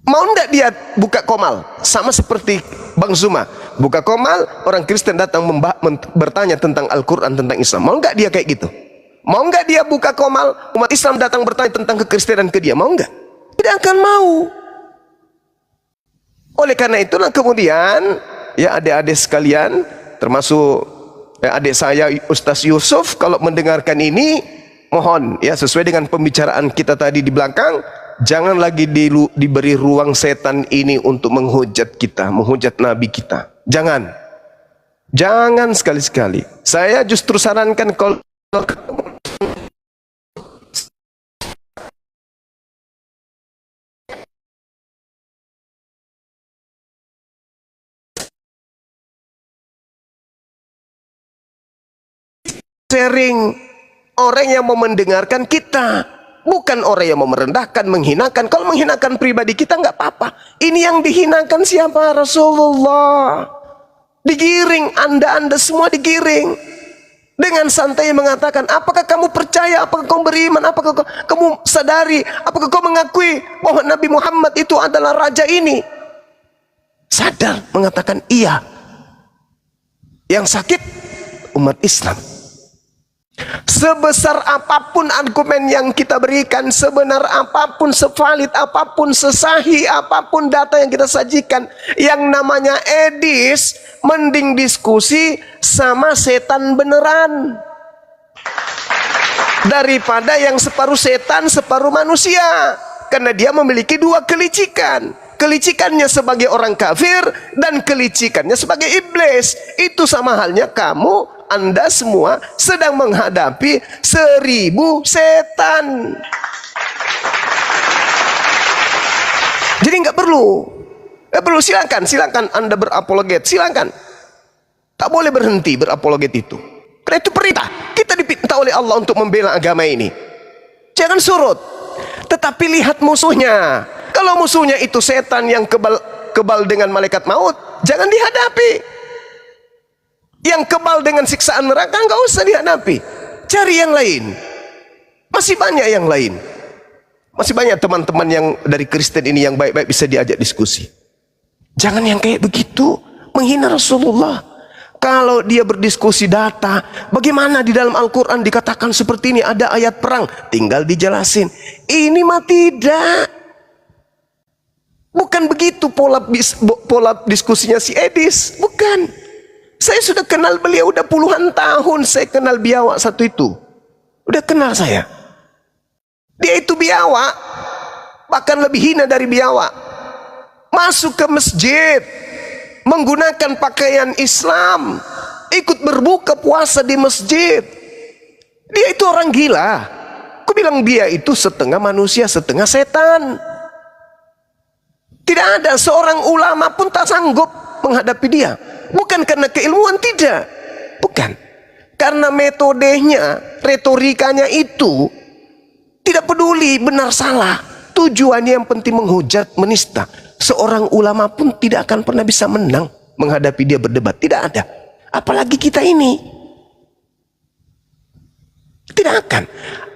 Mau enggak dia buka komal? Sama seperti Bang Zuma. Buka komal, orang Kristen datang bertanya tentang Al-Quran, tentang Islam. Mau enggak dia kayak gitu? Mau enggak dia buka komal, umat Islam datang bertanya tentang kekristenan ke dia? Mau enggak? Tidak akan mau. Oleh karena itulah kemudian, ya adik-adik sekalian, termasuk adik saya Ustaz Yusuf, kalau mendengarkan ini, mohon ya sesuai dengan pembicaraan kita tadi di belakang, jangan lagi diberi ruang setan ini untuk menghujat kita, menghujat Nabi kita. Jangan. Jangan sekali-sekali. Saya justru sarankan kalau sharing orang yang mau mendengarkan kita, bukan orang yang mau merendahkan, menghinakan. Kalau menghinakan pribadi kita nggak apa-apa. Ini yang dihinakan siapa? Rasulullah. Digiring, anda semua digiring dengan santai mengatakan, apakah kamu percaya, apakah kamu beriman, apakah kamu sadari, apakah kamu mengakui bahwa Nabi Muhammad itu adalah raja ini? Sadar mengatakan iya. Yang sakit umat Islam. Sebesar apapun argumen yang kita berikan, sebenar apapun, sevalid apapun, sesahih apapun data yang kita sajikan, yang namanya edis, mending diskusi sama setan beneran daripada yang separuh setan separuh manusia. Karena dia memiliki dua kelicikan, kelicikannya sebagai orang kafir dan kelicikannya sebagai iblis. Itu sama halnya kamu, anda semua sedang menghadapi 1000 setan. Jadi nggak perlu, silakan Anda berapologet, silakan. Tak boleh berhenti berapologet itu. Karena itu perintah. Kita dipinta oleh Allah untuk membela agama ini. Jangan surut, tetapi lihat musuhnya. Kalau musuhnya itu setan yang kebal dengan malaikat maut, jangan dihadapi. Yang kebal dengan siksaan neraka nggak usah dihadapi, cari yang lain. Masih banyak yang lain, masih banyak teman-teman yang dari Kristen ini yang baik-baik bisa diajak diskusi. Jangan yang kayak begitu menghina Rasulullah. Kalau dia berdiskusi data, bagaimana di dalam Al-Quran dikatakan seperti ini, ada ayat perang, tinggal dijelasin. Ini mah tidak. Bukan begitu pola diskusinya si Edis, bukan. Saya sudah kenal beliau udah puluhan tahun. Saya kenal biawak satu itu. Udah kenal saya. Dia itu biawak, bahkan lebih hina dari biawak. Masuk ke masjid, menggunakan pakaian Islam, ikut berbuka puasa di masjid. Dia itu orang gila. Aku bilang dia itu setengah manusia, setengah setan. Tidak ada seorang ulama pun tak sanggup menghadapi dia. Bukan karena keilmuan, tidak. Bukan. Karena metodenya, retorikanya itu tidak peduli benar salah. Tujuannya yang penting menghujat, menista. Seorang ulama pun tidak akan pernah bisa menang menghadapi dia berdebat. Tidak ada. Apalagi kita ini. Tidak akan.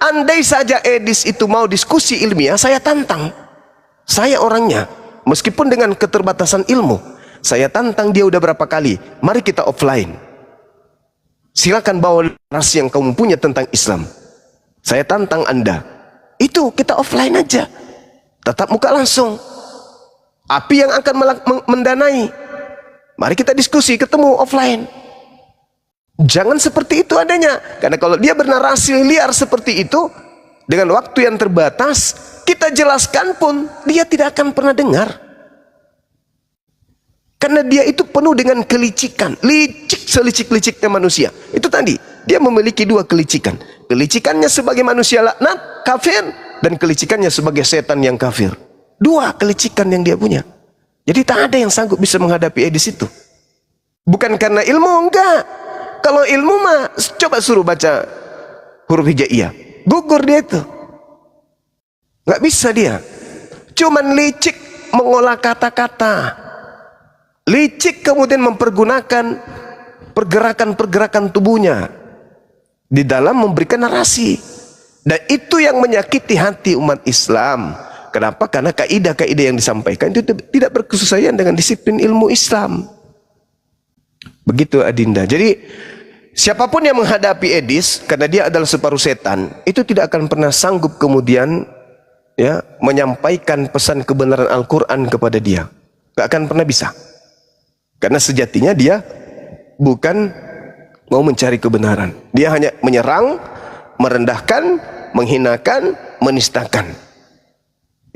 Andai saja Edis itu mau diskusi ilmiah, saya tantang. Saya orangnya, meskipun dengan keterbatasan ilmu, saya tantang dia udah berapa kali. Mari kita offline. Silakan bawa narasi yang kamu punya tentang Islam. Saya tantang Anda. Itu kita offline aja. Tatap muka langsung. Api yang akan mendanai. Mari kita diskusi, ketemu offline. Jangan seperti itu adanya. Karena kalau dia bernarasi liar seperti itu, dengan waktu yang terbatas, kita jelaskan pun dia tidak akan pernah dengar. Karena dia itu penuh dengan kelicikan, licik selicik-liciknya manusia. Itu tadi, dia memiliki dua kelicikan. Kelicikannya sebagai manusia laknat, kafir, dan kelicikannya sebagai setan yang kafir. Dua kelicikan yang dia punya. Jadi tak ada yang sanggup bisa menghadapi Edis itu. Bukan karena ilmu, enggak. Kalau ilmu mah, coba suruh baca huruf hijaiyah. Gugur dia itu. Nggak bisa dia. Cuman licik mengolah kata-kata. Licik kemudian mempergunakan pergerakan-pergerakan tubuhnya di dalam memberikan narasi. Dan itu yang menyakiti hati umat Islam. Kenapa? Karena kaidah-kaidah yang disampaikan itu tidak berkesesuaian dengan disiplin ilmu Islam. Begitu Adinda. Jadi siapapun yang menghadapi Edis, karena dia adalah separuh setan, itu tidak akan pernah sanggup kemudian ya menyampaikan pesan kebenaran Al-Quran kepada dia. Gak akan pernah bisa. Karena sejatinya dia bukan mau mencari kebenaran. Dia hanya menyerang, merendahkan, menghinakan, menistakan.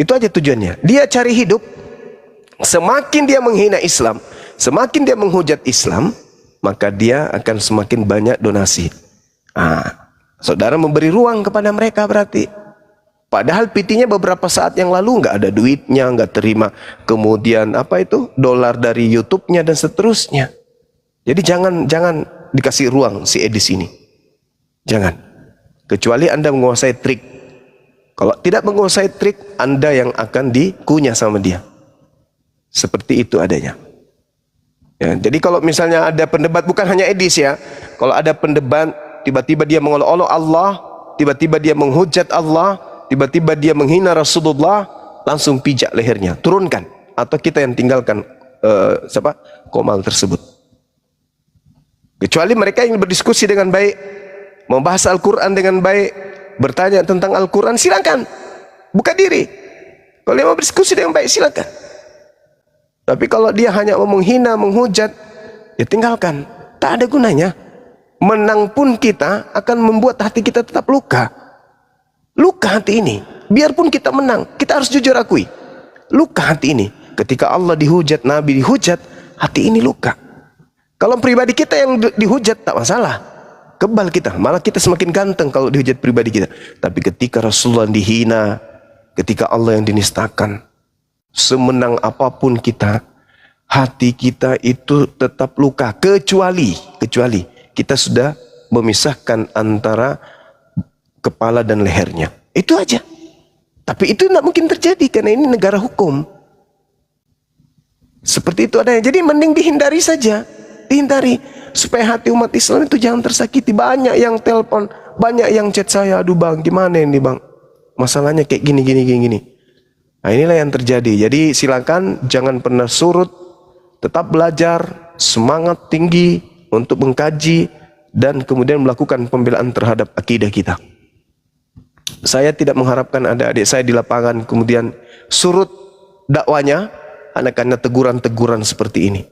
Itu aja tujuannya. Dia cari hidup. Semakin dia menghina Islam, semakin dia menghujat Islam, maka dia akan semakin banyak donasi. Saudara memberi ruang kepada mereka berarti. Padahal PT-nya beberapa saat yang lalu nggak ada duitnya, nggak terima kemudian dolar dari YouTube-nya dan seterusnya. Jadi jangan dikasih ruang si Edis ini. Jangan. Kecuali Anda menguasai trik. Kalau tidak menguasai trik, Anda yang akan dikunyah sama dia. Seperti itu adanya. Ya, jadi kalau misalnya ada pendebat, bukan hanya Edis ya. Kalau ada pendebat, tiba-tiba dia mengolok-olok Allah, tiba-tiba dia menghujat Allah, tiba-tiba dia menghina Rasulullah, langsung pijak lehernya, turunkan. Atau kita yang tinggalkan komal tersebut. Kecuali mereka yang berdiskusi dengan baik, membahas Al-Quran dengan baik, bertanya tentang Al-Quran, silakan. Buka diri. Kalau dia mau berdiskusi dengan baik, silakan. Tapi kalau dia hanya mau menghina, menghujat, ya tinggalkan. Tak ada gunanya. Menang pun kita akan membuat hati kita tetap luka. Luka hati ini. Biarpun kita menang, kita harus jujur akui. Luka hati ini. Ketika Allah dihujat, Nabi dihujat, hati ini luka. Kalau pribadi kita yang dihujat, tak masalah. Kebal kita, malah kita semakin ganteng kalau dihujat pribadi kita. Tapi ketika Rasulullah dihina, ketika Allah yang dinistakan, semenang apapun kita, hati kita itu tetap luka. Kecuali kita sudah memisahkan antara kepala dan lehernya. Itu aja. Tapi itu tidak mungkin terjadi karena ini negara hukum. Seperti itu adanya. Jadi mending dihindari saja. Dihindari supaya hati umat Islam itu jangan tersakiti. Banyak yang telepon, banyak yang chat saya, aduh bang, gimana ini bang, masalahnya kayak gini. Nah inilah yang terjadi. Jadi silakan jangan pernah surut, tetap belajar, semangat tinggi untuk mengkaji dan kemudian melakukan pembelaan terhadap akidah kita. Saya tidak mengharapkan ada adik saya di lapangan kemudian surut dakwanya karena teguran-teguran seperti ini.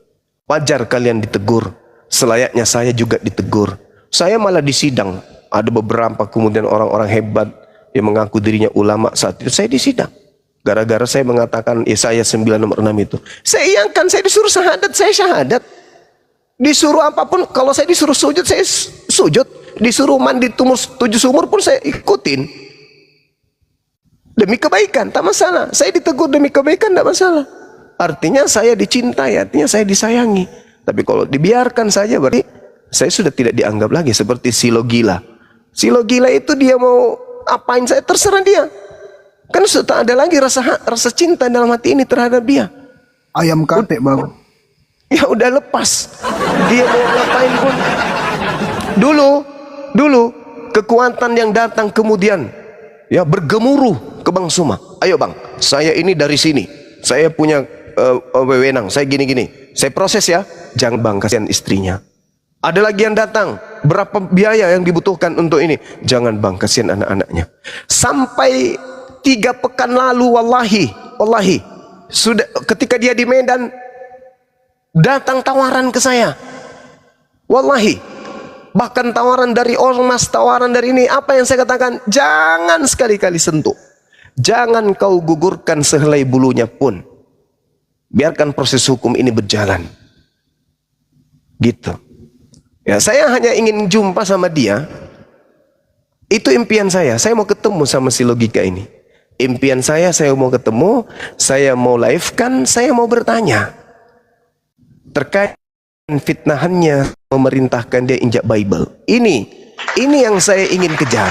Wajar kalian ditegur, selayaknya saya juga ditegur. Saya malah di sidang, ada beberapa kemudian orang-orang hebat yang mengaku dirinya ulama saat itu, saya di sidang. Gara-gara saya mengatakan Yesaya 9 nomor 6 itu. Saya iyakan, saya disuruh syahadat, saya syahadat. Disuruh apapun, kalau saya disuruh sujud, saya sujud. Disuruh mandi 7 sumur pun saya ikutin. Demi kebaikan, tak masalah. Saya ditegur demi kebaikan, tak masalah. Artinya saya dicintai, artinya saya disayangi. Tapi kalau dibiarkan saja berarti saya sudah tidak dianggap lagi seperti Silo Gila. Silo Gila itu dia mau apain saya, terserah dia. Kan sudah ada lagi rasa cinta dalam hati ini terhadap dia. Ayam katek bang. Ya udah lepas. Dia mau ngapain pun. Dulu kekuatan yang datang kemudian ya bergemuruh ke Bang Suma. Ayo bang, saya ini dari sini. Saya punya wewenang, saya gini-gini. Saya proses ya. Jangan bang, kasihan istrinya. Ada lagi yang datang. Berapa biaya yang dibutuhkan untuk ini? Jangan bang, kasihan anak-anaknya. Sampai 3 pekan lalu, wallahi, sudah ketika dia di Medan, datang tawaran ke saya. Wallahi. Bahkan tawaran dari ormas, tawaran dari ini. Apa yang saya katakan? Jangan sekali-kali sentuh. Jangan kau gugurkan sehelai bulunya pun. Biarkan proses hukum ini berjalan. Gitu. Ya, saya hanya ingin jumpa sama dia. Itu impian saya. Saya mau ketemu sama si logika ini. Impian saya mau ketemu, saya mau live kan, saya mau bertanya. Terkait fitnahannya, memerintahkan dia injak Bible. Ini yang saya ingin kejar.